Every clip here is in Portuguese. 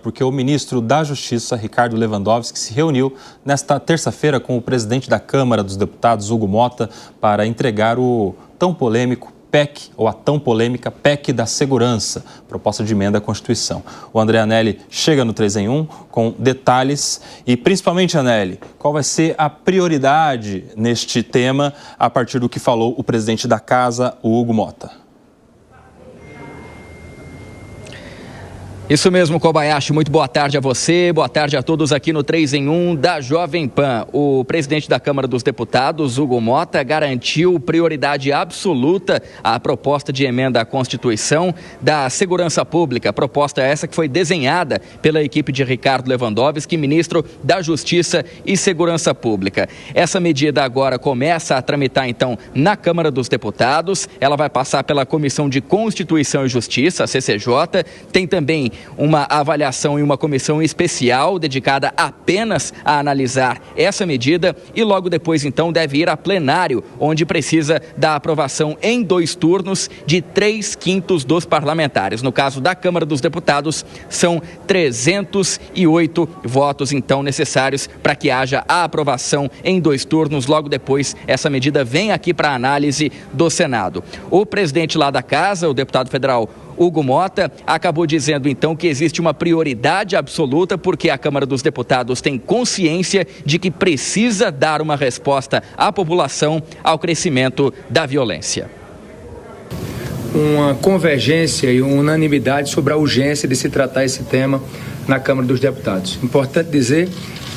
porque o ministro da Justiça, Ricardo Lewandowski, se reuniu nesta terça-feira com o presidente da Câmara dos Deputados, Hugo Motta, para entregar o tão polêmico PEC, ou a tão polêmica PEC da Segurança, proposta de emenda à Constituição. O André Anelli chega no 3 em 1 com detalhes e, principalmente, Anelli, qual vai ser a prioridade neste tema a partir do que falou o presidente da Casa, o Hugo Motta? Isso mesmo, Kobayashi. Muito boa tarde a você, boa tarde a todos aqui no 3 em 1 da Jovem Pan. O presidente da Câmara dos Deputados, Hugo Motta, garantiu prioridade absoluta à proposta de emenda à Constituição da Segurança Pública. Proposta essa que foi desenhada pela equipe de Ricardo Lewandowski, ministro da Justiça e Segurança Pública. Essa medida agora começa a tramitar, então, na Câmara dos Deputados. Ela vai passar pela Comissão de Constituição e Justiça, a CCJ. Tem também uma avaliação em uma comissão especial dedicada apenas a analisar essa medida e logo depois, então, deve ir a plenário, onde precisa da aprovação em 2 turnos de 3/5 dos parlamentares. No caso da Câmara dos Deputados, são 308 votos, então, necessários para que haja a aprovação em 2 turnos. Logo depois, essa medida vem aqui para análise do Senado. O presidente lá da Casa, o deputado federal Hugo Motta, acabou dizendo então que existe uma prioridade absoluta porque a Câmara dos Deputados tem consciência de que precisa dar uma resposta à população ao crescimento da violência. Uma convergência e uma unanimidade sobre a urgência de se tratar esse tema na Câmara dos Deputados. Importante dizer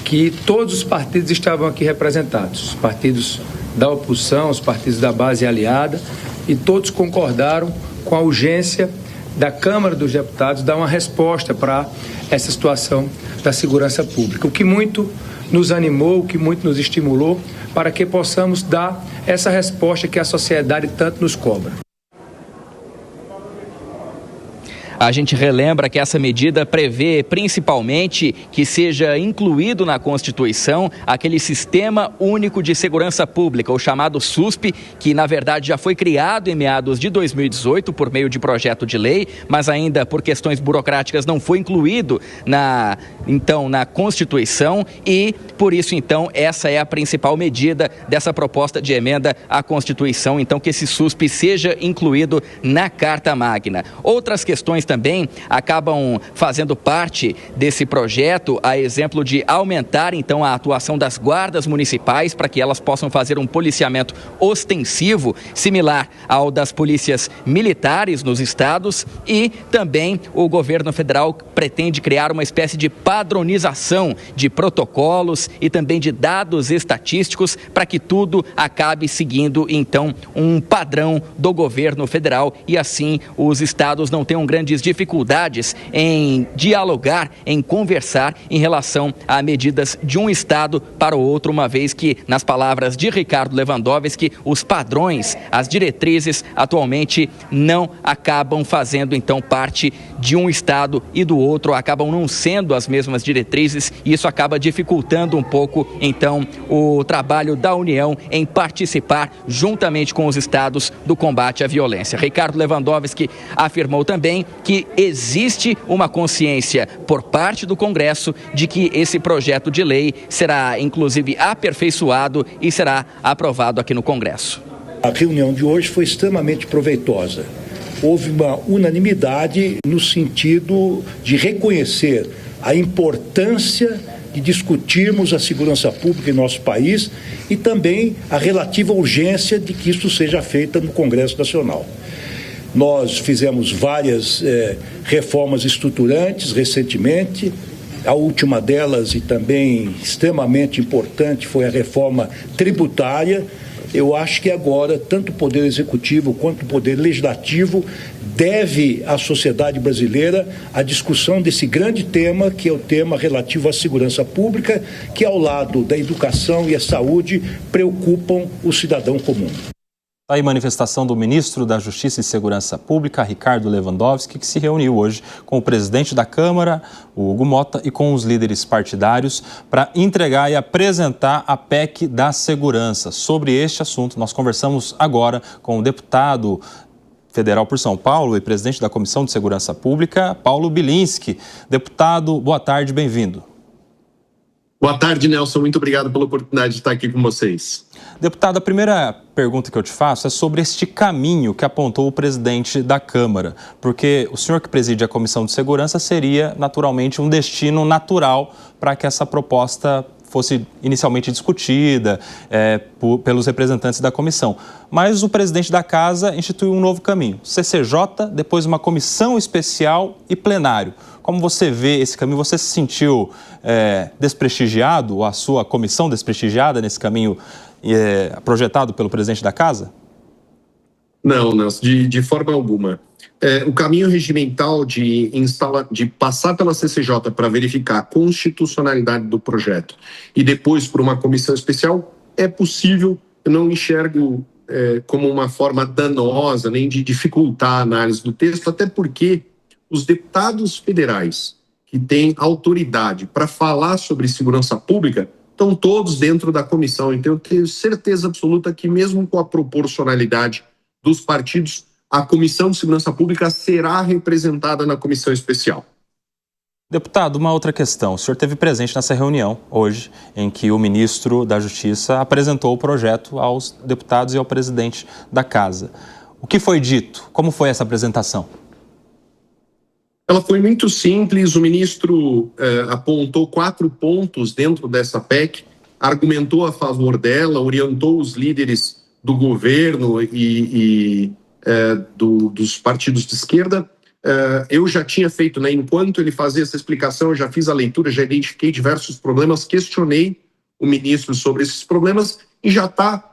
que todos os partidos estavam aqui representados, os partidos da oposição, os partidos da base aliada, e todos concordaram com a urgência da Câmara dos Deputados dar uma resposta para essa situação da segurança pública. O que muito nos animou, o que muito nos estimulou para que possamos dar essa resposta que a sociedade tanto nos cobra. A gente relembra que essa medida prevê principalmente que seja incluído na Constituição aquele Sistema Único de Segurança Pública, o chamado SUSP, que na verdade já foi criado em meados de 2018 por meio de projeto de lei, mas ainda por questões burocráticas não foi incluído na Constituição e por isso então essa é a principal medida dessa proposta de emenda à Constituição, então que esse SUSP seja incluído na Carta Magna. Outras questões também acabam fazendo parte desse projeto, a exemplo de aumentar então a atuação das guardas municipais para que elas possam fazer um policiamento ostensivo, similar ao das polícias militares nos estados, e também o governo federal pretende criar uma espécie de padronização de protocolos e também de dados estatísticos para que tudo acabe seguindo então um padrão do governo federal e assim os estados não tenham grandes dificuldades em dialogar, em conversar em relação a medidas de um estado para o outro, uma vez que, nas palavras de Ricardo Lewandowski, os padrões, as diretrizes atualmente não acabam fazendo então parte de um estado e do outro, acabam não sendo as mesmas diretrizes e isso acaba dificultando um pouco então o trabalho da União em participar juntamente com os estados do combate à violência. Ricardo Lewandowski afirmou também que existe uma consciência por parte do Congresso de que esse projeto de lei será, inclusive, aperfeiçoado e será aprovado aqui no Congresso. A reunião de hoje foi extremamente proveitosa. Houve uma unanimidade no sentido de reconhecer a importância de discutirmos a segurança pública em nosso país e também a relativa urgência de que isso seja feito no Congresso Nacional. Nós fizemos várias reformas estruturantes recentemente. A última delas, e também extremamente importante, foi a reforma tributária. Eu acho que agora, tanto o Poder Executivo quanto o Poder Legislativo deve à sociedade brasileira a discussão desse grande tema, que é o tema relativo à segurança pública, que ao lado da educação e a saúde preocupam o cidadão comum. Aí manifestação do ministro da Justiça e Segurança Pública, Ricardo Lewandowski, que se reuniu hoje com o presidente da Câmara, o Hugo Motta, e com os líderes partidários para entregar e apresentar a PEC da Segurança. Sobre este assunto, nós conversamos agora com o deputado Federal por São Paulo e presidente da Comissão de Segurança Pública, Paulo Bilinski. Deputado, boa tarde, bem-vindo. Boa tarde, Nelson. Muito obrigado pela oportunidade de estar aqui com vocês. Deputado, a primeira pergunta que eu te faço é sobre este caminho que apontou o presidente da Câmara, porque o senhor que preside a Comissão de Segurança seria, naturalmente, um destino natural para que essa proposta fosse inicialmente discutida pelos representantes da comissão. Mas o presidente da Casa instituiu um novo caminho, CCJ, depois uma comissão especial e plenário. Como você vê esse caminho? Você se sentiu desprestigiado, ou a sua comissão desprestigiada nesse caminho projetado pelo presidente da Casa? Não, de forma alguma. O caminho regimental de passar pela CCJ para verificar a constitucionalidade do projeto e depois por uma comissão especial é possível. Eu não enxergo como uma forma danosa nem de dificultar a análise do texto, até porque os deputados federais que têm autoridade para falar sobre segurança pública estão todos dentro da comissão. Então eu tenho certeza absoluta que mesmo com a proporcionalidade dos partidos, a Comissão de Segurança Pública será representada na comissão especial. Deputado, uma outra questão. O senhor esteve presente nessa reunião hoje, em que o ministro da Justiça apresentou o projeto aos deputados e ao presidente da Casa. O que foi dito? Como foi essa apresentação? Ela foi muito simples. O ministro apontou 4 pontos dentro dessa PEC, argumentou a favor dela, orientou os líderes do governo e dos partidos de esquerda. Eu já tinha feito, enquanto ele fazia essa explicação, eu já fiz a leitura, já identifiquei diversos problemas, questionei o ministro sobre esses problemas e já está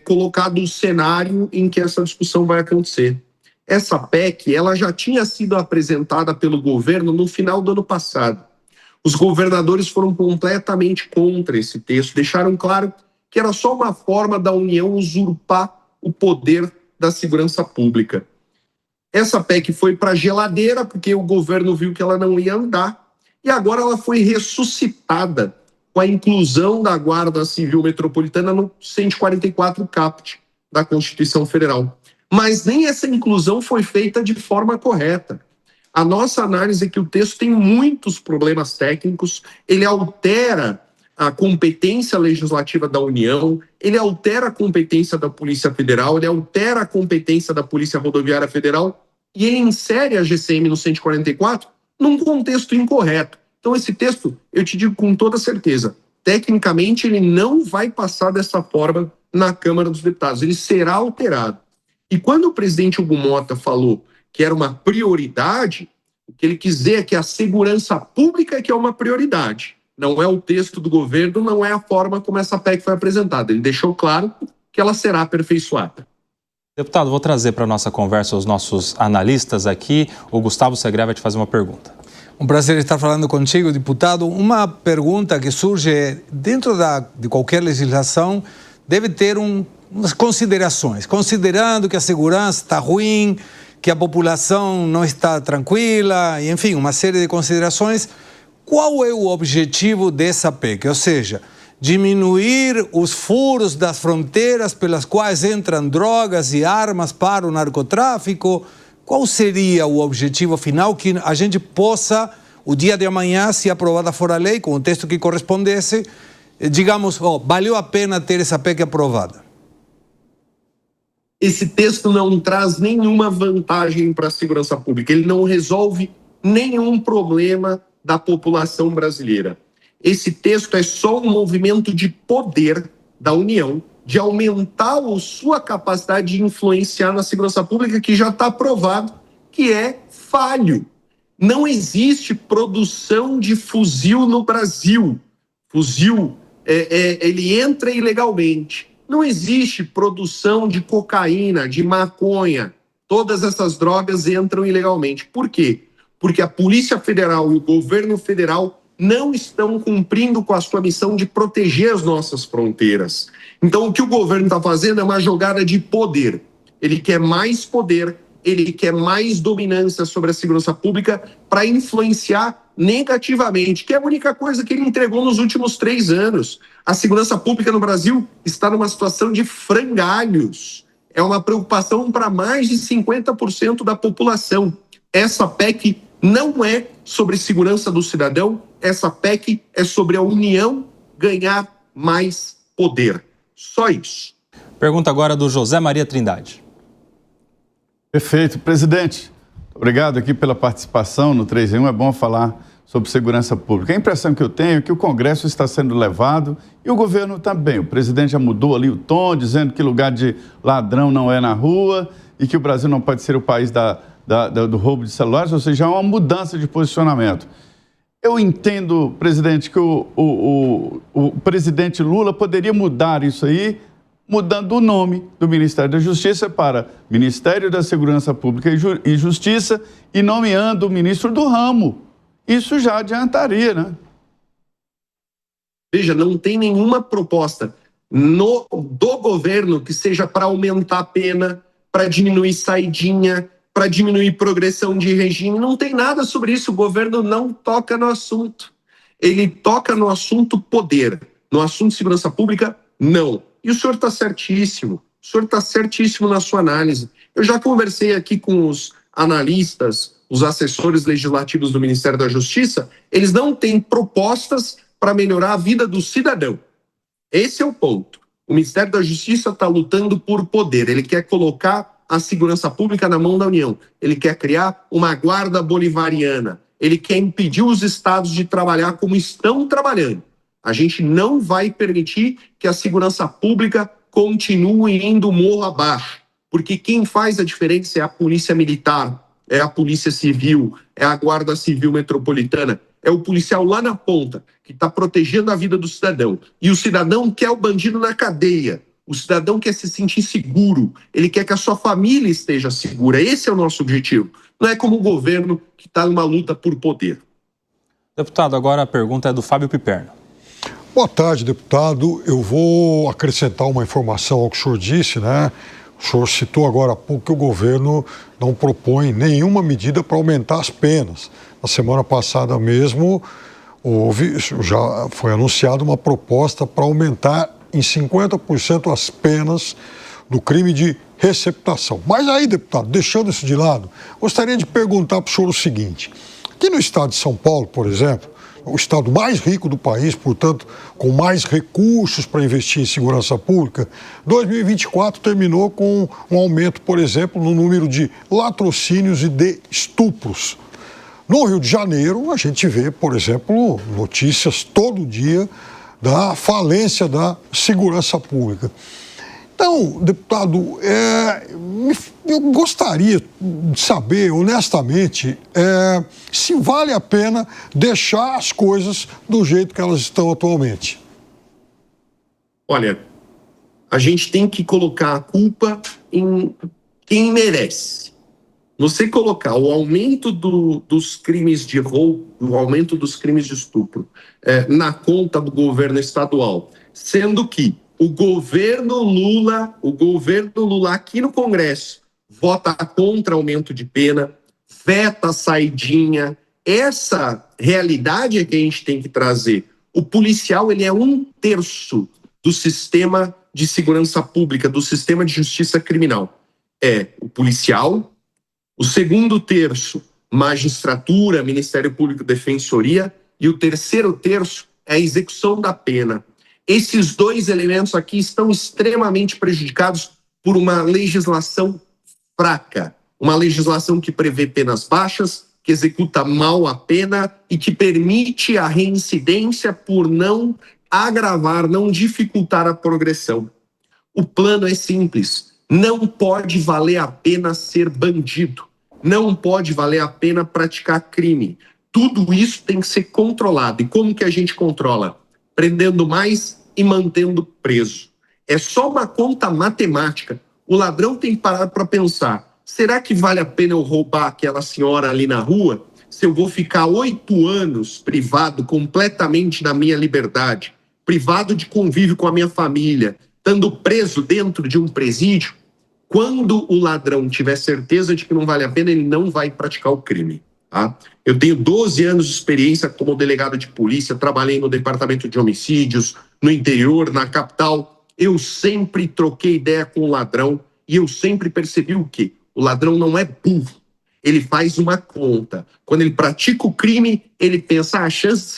colocado o cenário em que essa discussão vai acontecer. Essa PEC, ela já tinha sido apresentada pelo governo no final do ano passado. Os governadores foram completamente contra esse texto, deixaram claro que era só uma forma da União usurpar o poder da segurança pública. Essa PEC foi para a geladeira porque o governo viu que ela não ia andar e agora ela foi ressuscitada com a inclusão da Guarda Civil Metropolitana no 144 caput da Constituição Federal. Mas nem essa inclusão foi feita de forma correta. A nossa análise é que o texto tem muitos problemas técnicos, ele altera a competência legislativa da União, ele altera a competência da Polícia Federal, ele altera a competência da Polícia Rodoviária Federal e ele insere a GCM no 144 num contexto incorreto. Então esse texto, eu te digo com toda certeza, tecnicamente ele não vai passar dessa forma na Câmara dos Deputados, ele será alterado. E quando o presidente Hugo Mota falou que era uma prioridade, o que ele quis dizer é que a segurança pública é que é uma prioridade. Não é o texto do governo, não é a forma como essa PEC foi apresentada. Ele deixou claro que ela será aperfeiçoada. Deputado, vou trazer para a nossa conversa os nossos analistas aqui. O Gustavo Segré vai te fazer uma pergunta. Um prazer estar falando contigo, deputado. Uma pergunta que surge dentro de qualquer legislação deve ter umas considerações. Considerando que a segurança está ruim, que a população não está tranquila, e, enfim, uma série de considerações. Qual é o objetivo dessa PEC? Ou seja, diminuir os furos das fronteiras pelas quais entram drogas e armas para o narcotráfico? Qual seria o objetivo final que a gente possa, o dia de amanhã, se aprovada for a lei, com o texto que correspondesse, digamos, valeu a pena ter essa PEC aprovada? Esse texto não traz nenhuma vantagem para a segurança pública, ele não resolve nenhum problema da população brasileira. Esse texto é só um movimento de poder da União, de aumentar a sua capacidade de influenciar na segurança pública, que já está provado que é falho. Não existe produção de fuzil no Brasil. Fuzil, ele entra ilegalmente. Não existe produção de cocaína, de maconha. Todas essas drogas entram ilegalmente. Por quê? Porque a Polícia Federal e o governo federal não estão cumprindo com a sua missão de proteger as nossas fronteiras. Então, o que o governo está fazendo é uma jogada de poder. Ele quer mais poder, ele quer mais dominância sobre a segurança pública para influenciar negativamente, que é a única coisa que ele entregou nos últimos 3 anos. A segurança pública no Brasil está numa situação de frangalhos. é uma preocupação para mais de 50% da população. Essa PEC não é sobre segurança do cidadão, essa PEC é sobre a União ganhar mais poder. Só isso. Pergunta agora do José Maria Trindade. Perfeito. Presidente, obrigado aqui pela participação no 3 em 1. É bom falar sobre segurança pública. A impressão que eu tenho é que o Congresso está sendo levado e o governo também. O presidente já mudou ali o tom, dizendo que lugar de ladrão não é na rua e que o Brasil não pode ser o país do roubo de celulares, ou seja, há uma mudança de posicionamento. Eu entendo, presidente, que o presidente Lula poderia mudar isso aí, mudando o nome do Ministério da Justiça para Ministério da Segurança Pública e Justiça e nomeando o ministro do ramo. Isso já adiantaria, né? Veja, não tem nenhuma proposta do governo que seja para aumentar a pena, para diminuir saidinha, para diminuir progressão de regime. Não tem nada sobre isso. O governo não toca no assunto. Ele toca no assunto poder. No assunto segurança pública, não. E o senhor está certíssimo. O senhor está certíssimo na sua análise. Eu já conversei aqui com os analistas, os assessores legislativos do Ministério da Justiça. Eles não têm propostas para melhorar a vida do cidadão. Esse é o ponto. O Ministério da Justiça está lutando por poder. Ele quer colocar a segurança pública na mão da União. Ele quer criar uma guarda bolivariana. Ele quer impedir os estados de trabalhar como estão trabalhando. A gente não vai permitir que a segurança pública continue indo morro abaixo, porque quem faz a diferença é a polícia militar, é a polícia civil, é a guarda civil metropolitana, é o policial lá na ponta, que está protegendo a vida do cidadão. E o cidadão quer o bandido na cadeia, o cidadão quer se sentir seguro, ele quer que a sua família esteja segura. Esse é o nosso objetivo. Não é como o governo que está numa luta por poder. Deputado, agora a pergunta é do Fábio Piperno. Boa tarde, deputado. Eu vou acrescentar uma informação ao que o senhor disse, né? O senhor citou agora há pouco que o governo não propõe nenhuma medida para aumentar as penas. Na semana passada mesmo, já foi anunciada uma proposta para aumentar em 50% as penas do crime de receptação. Mas aí, deputado, deixando isso de lado, gostaria de perguntar para o senhor o seguinte. Aqui no estado de São Paulo, por exemplo, o estado mais rico do país, portanto, com mais recursos para investir em segurança pública, 2024 terminou com um aumento, por exemplo, no número de latrocínios e de estupros. No Rio de Janeiro, a gente vê, por exemplo, notícias todo dia da falência da segurança pública. Então, deputado, eu gostaria de saber, honestamente, se vale a pena deixar as coisas do jeito que elas estão atualmente. Olha, a gente tem que colocar a culpa em quem merece. Você colocar o aumento dos crimes de roubo, o aumento dos crimes de estupro na conta do governo estadual, sendo que o governo Lula aqui no Congresso vota contra aumento de pena, veta a saidinha. Essa realidade é que a gente tem que trazer. O policial, ele é 1/3 do sistema de segurança pública, do sistema de justiça criminal. É o policial, o 2º terço, magistratura, Ministério Público, Defensoria, e o 3º terço é a execução da pena. Esses dois elementos aqui estão extremamente prejudicados por uma legislação fraca, uma legislação que prevê penas baixas, que executa mal a pena e que permite a reincidência por não agravar, não dificultar a progressão. O plano é simples. Não pode valer a pena ser bandido. Não pode valer a pena praticar crime. Tudo isso tem que ser controlado. E como que a gente controla? Prendendo mais e mantendo preso. É só uma conta matemática. O ladrão tem que parar para pensar, será que vale a pena eu roubar aquela senhora ali na rua se eu vou ficar 8 anos privado completamente da minha liberdade, privado de convívio com a minha família, estando preso dentro de um presídio? Quando o ladrão tiver certeza de que não vale a pena, ele não vai praticar o crime. Tá? Eu tenho 12 anos de experiência como delegado de polícia, trabalhei no departamento de homicídios, no interior, na capital. Eu sempre troquei ideia com o ladrão e eu sempre percebi o quê? O ladrão não é burro. Ele faz uma conta. Quando ele pratica o crime, ele pensa, a chance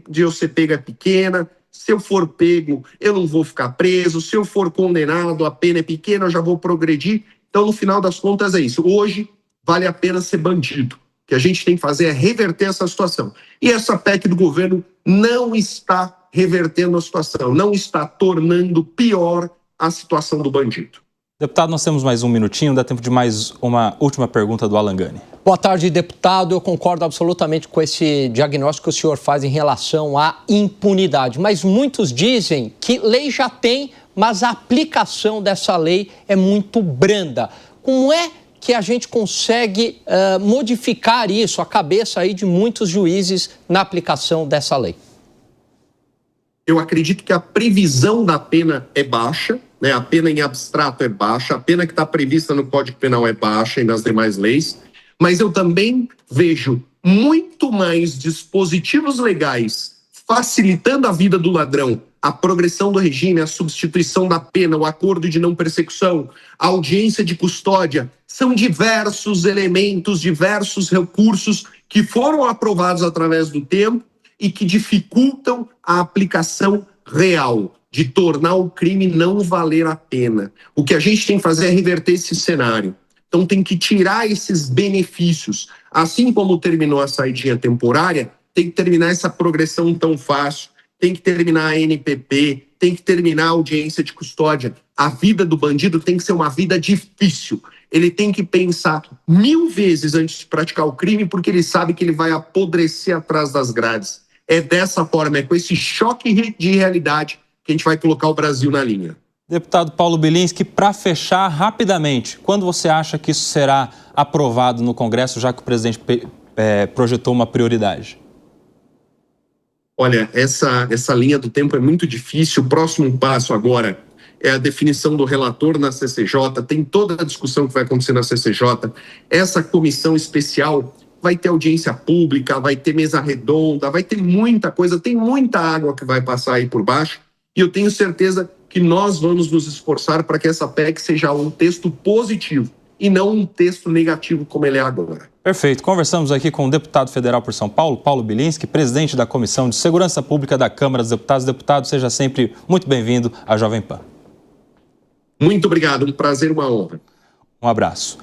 de eu ser pego é pequena, se eu for pego, eu não vou ficar preso, se eu for condenado, a pena é pequena, eu já vou progredir. Então, no final das contas, é isso. Hoje, vale a pena ser bandido. O que a gente tem que fazer é reverter essa situação. E essa PEC do governo não está revertendo a situação, não está tornando pior a situação do bandido. Deputado, nós temos mais um minutinho, dá tempo de mais uma última pergunta do Alan Gani. Boa tarde, deputado. Eu concordo absolutamente com esse diagnóstico que o senhor faz em relação à impunidade. Mas muitos dizem que lei já tem, mas a aplicação dessa lei é muito branda. Como é que a gente consegue modificar isso, a cabeça aí de muitos juízes na aplicação dessa lei? Eu acredito que a previsão da pena é baixa, né? A pena em abstrato é baixa, a pena que está prevista no Código Penal é baixa e nas demais leis, mas eu também vejo muito mais dispositivos legais facilitando a vida do ladrão, a progressão do regime, a substituição da pena, o acordo de não persecução, a audiência de custódia. São diversos elementos, diversos recursos que foram aprovados através do tempo e que dificultam a aplicação real, de tornar o crime não valer a pena. O que a gente tem que fazer é reverter esse cenário. Então tem que tirar esses benefícios. Assim como terminou a saidinha temporária, tem que terminar essa progressão tão fácil, tem que terminar a NPP, tem que terminar a audiência de custódia. A vida do bandido tem que ser uma vida difícil. Ele tem que pensar 1000 vezes antes de praticar o crime, porque ele sabe que ele vai apodrecer atrás das grades. É dessa forma, é com esse choque de realidade que a gente vai colocar o Brasil na linha. Deputado Paulo Bilinski, para fechar rapidamente, quando você acha que isso será aprovado no Congresso, já que o presidente projetou uma prioridade? Olha, essa linha do tempo é muito difícil. O próximo passo agora é a definição do relator na CCJ, tem toda a discussão que vai acontecer na CCJ. Essa comissão especial vai ter audiência pública, vai ter mesa redonda, vai ter muita coisa, tem muita água que vai passar aí por baixo, e eu tenho certeza que nós vamos nos esforçar para que essa PEC seja um texto positivo e não um texto negativo como ele é agora. Perfeito. Conversamos aqui com o deputado federal por São Paulo, Paulo Bilinski, presidente da Comissão de Segurança Pública da Câmara dos Deputados. Deputado, seja sempre muito bem-vindo à Jovem Pan. Muito obrigado, um prazer, uma honra. Um abraço.